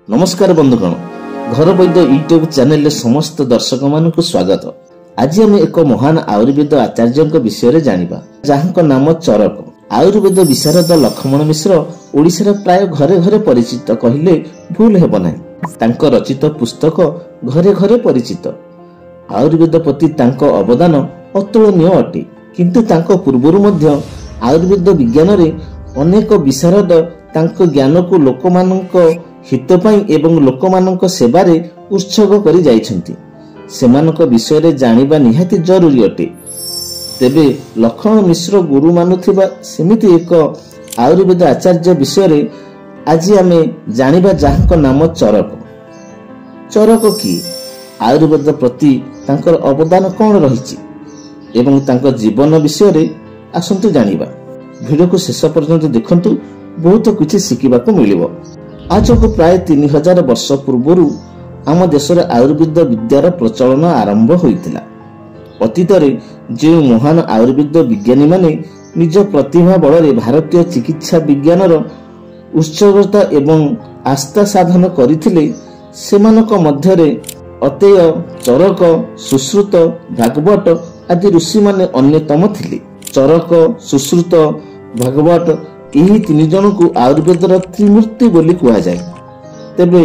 नमस्कार बंधुगण, घर वैद्य यूट्यूब चैनल समस्त दर्शक मान स्वागत। आज आम एक महान आयुर्वेद आचार्य विषय जानिबा, जहां नाम चरक। आयुर्वेद विशारद लक्ष्मण मिश्र ओडिशार प्राय घरे घरे परिचित कहले भूल हेब नाही। तांको रचित पुस्तक घरे घरे परिचित। आयुर्वेद प्रति तांको अवदान अतुलनीय अटे, किंतु तांको पूर्वरु मध्य आयुर्वेद विज्ञान रे अनेक विशारद तांको ज्ञान को लोकमानंको हित पाई एवं लोकमानंक सेवारे उत्सर्ग करि जाइछन्ति। सेमानक विषय रे जानिबा निहाती जरूरी अटे। तेबे लक्ष्मण मिश्र गुरु मानुथिबा सेमिति एक आयुर्वेद आचार्य विषय रे आज आमे जानिबा, जाहाक नाम चरक। चरक की आयुर्वेद प्रति तांकर अवदान कौन रहिछि एवं तांकर जीवन विषय रे आसंतु जानिबा। वीडियो को शेष पर्यंत देखंतु, बहुत किछि शिकिबाको मिलिबो। आज को प्राय 3000 वर्ष पूर्व आम देश आयुर्वेद विद्यार प्रचलन आरंभ होइतिला। अतीत जो महान आयुर्वेद विज्ञानी माने निज प्रतिभा बल भारतीय चिकित्सा विज्ञानर उत्सर्गता एवं आस्था साधन करथिले, सेमानक मध्यरे अतेय, चरक, सुश्रुत, भागवत आदि ऋषि माने अन्यतम थिले। चरक, सुश्रुत, भागवत यही तीन जन को आयुर्वेदर त्रिमूर्ति बोली कहा जाए। तेबे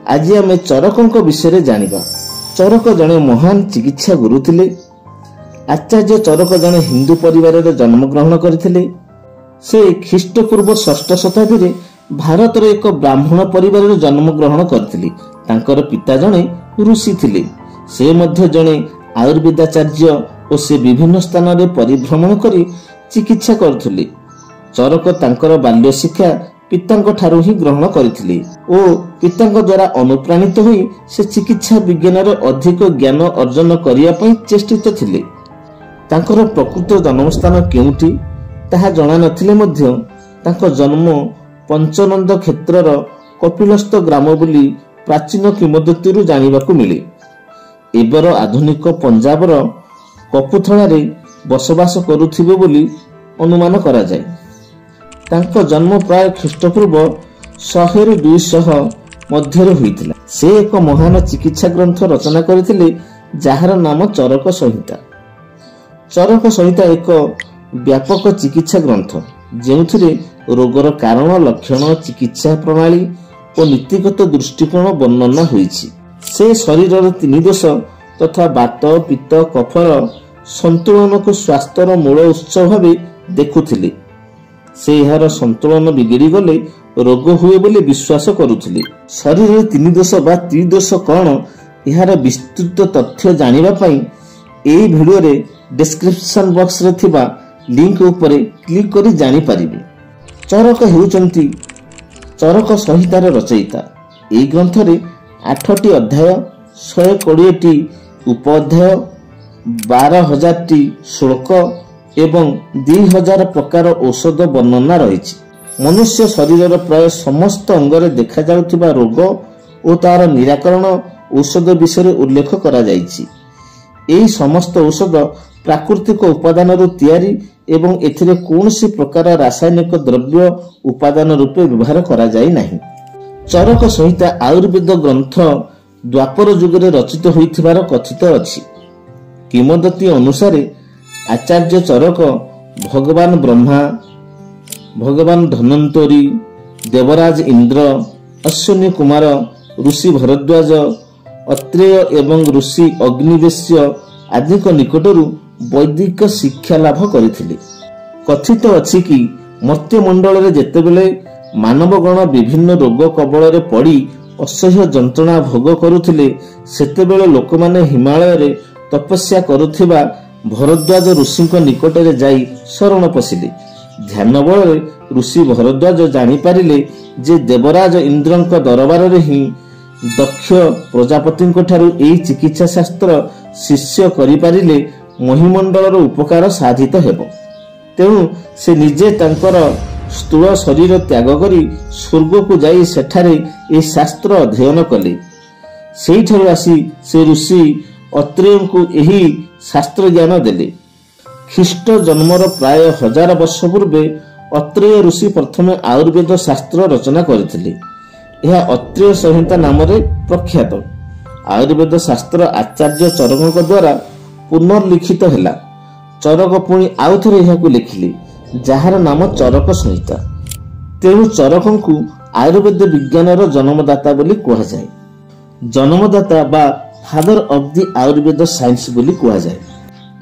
आज आम चरक विषय जानिबा। चरक जने महान चिकित्सा गुरु थिले। आचार्य चरक जने हिंदू परिवार रे जन्म ग्रहण करथिले। से ख्रीष्टपूर्व 6ठ शताब्दी रे भारत रे एक ब्राह्मण परिवार रे जन्म ग्रहण करथिले। तांकर पिता जने ऋषि थिले। से मध्य जने आयुर्वेदाचार्य और से विभिन्न स्थान रे परिभ्रमण करी चिकित्सा करथिले। चरक तांकर बाल्य शिक्षा पितांक ठारू ही ग्रहण करथिले ओ पितांक द्वारा अनुप्राणित होई से चिकित्सा विज्ञान रे अधिक ज्ञान अर्जन करिया पई चेष्टित थिले। तांकर प्रकृत जन्मस्थान केउठी ताहा जणा नथिले मध्य तांको जन्म पंचनंद क्षेत्रर कपिलस्थ ग्राम बोली प्राचीन किंवदंतीरु जानिबाकु मिले। एबर आधुनिक पंजाबर कपुथला रे बसवास करुथिबे बोली अनुमान करा जाय। तांको जन्म प्राय ख्रीष्टपूर्व 100 ରୁ 200 मध्य होइतिला। से एक महान चिकित्सा ग्रंथ रचना करथिले, जाहार नाम चरक संहिता। चरक संहिता एक व्यापक चिकित्सा ग्रंथ, जेउथिरे रोगर कारण, लक्षण, चिकित्सा प्रणाली और नीतिगत दृष्टिकोण वर्णना होइछि। से शरीरर 3 दोष तथा वात, पित्त, कफर संतुलन को स्वास्थ्यर मूल उत्स भावे देखुथिले। से यार संतुलन बिगड़ी गले रोग हुए बोले विश्वास करुथिले। शरीर रे 3 दोष बा त्रिदोष कौन, यार विस्तृत तथ्य जानिबा पई एई वीडियो रे डिस्क्रिप्शन बॉक्स रे थिबा लिंक उपरे क्लिक करी जानि परिबे। चरक हेउचंती चरक संहितार रचयिता। एई ग्रंथ रे 8टी अध्याय, 120 टी उपअध्याय, 12000 टी श्लोक एवं 2000 प्रकार औषध वर्णना रही। मनुष्य शरीर प्राय समस्त अंगरे देखा जाउथिबा रोग और तार निराकरण औषध विषय उल्लेख करा जाइछि। एही समस्त औषध प्राकृतिक उपादान रु तैयारी एवं एथिरे कोनसी प्रकार रासायनिक द्रव्य उपादान रूपे व्यवहार करा जाय नाही। चरक संहिता आयुर्वेद ग्रंथ द्वापर युग रे रचित होइथिबार कथित अछि। किंवदंती अनुसार आचार्य चरक भगवान ब्रह्मा, भगवान धन्वंतरी, देवराज इंद्र, अश्विनी कुमार, ऋषि भरद्वाज, अत्रेय एवं ऋषि अग्निवेश्य आदि निकटरू वैदिक शिक्षा लाभ करथिले। कथित अछि कि मर्त्यमंडल रे जेतेबेले मानवगण विभिन्न रोग कबल रे पड़ी असह्य जंत्रणा भोग करुथिले, सेतेबेले लोकमाने हिमालय रे तपस्या करुथिबा भरद्वाज ऋषि निकट रे जाई शरण पशिले। ध्यान बल ऋषि भरद्वाज जानी पारिले जे देवराज इंद्रंक दरबार रे ही दक्ष प्रजापति ठारू एई चिकित्सा शास्त्र शिष्य करि पारिले महिमंडलर उपकार साधित हेबो। तेणु से निजे तांकर स्थूल शरीर त्याग करी स्वर्ग को जाई सेठारे ए शास्त्र अध्ययन कले। सेइठारू आसी से ऋषि अत्रेय को यही शास्त्र ज्ञान देले। ख्रीष्ट जन्मर प्राय 1000 वर्ष पूर्वे अत्रेय ऋषि प्रथमे आयुर्वेद शास्त्र रचना करथिले। यह अत्रेय संहिता नाम प्रख्यात। आयुर्वेद शास्त्र आचार्य चरक द्वारा पुनर्लिखित है। चरक पुणी आउ थे यह लिखिले जार नाम चरक संहिता। तेणु चरक को आयुर्वेद विज्ञान जन्मदाता बोली कहा जाए। जन्मदाता बा father of the Ayurveda science बोली कहा जाए।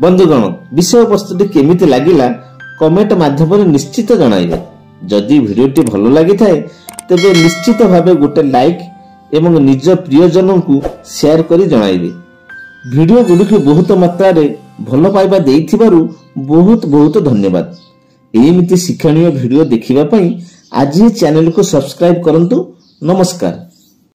बंधुगण, विषय वस्तुटी केमिति लागिला कमेंट माध्यम निश्चित जणाइबे। जदि भिडियोटी भल लगी थाए तेबे निश्चित भावे गोटे लाइक एवं निज प्रियजन को शेयर करी जणाइबे। भिडियो गुडी बहुत मात्रा रे भल पाइबा देइथिबारु बहुत बहुत धन्यवाद। एमिति शिक्षणीय भिडियो देखिबा पई आज ही चैनल को सब्सक्राइब करंतु। नमस्कार।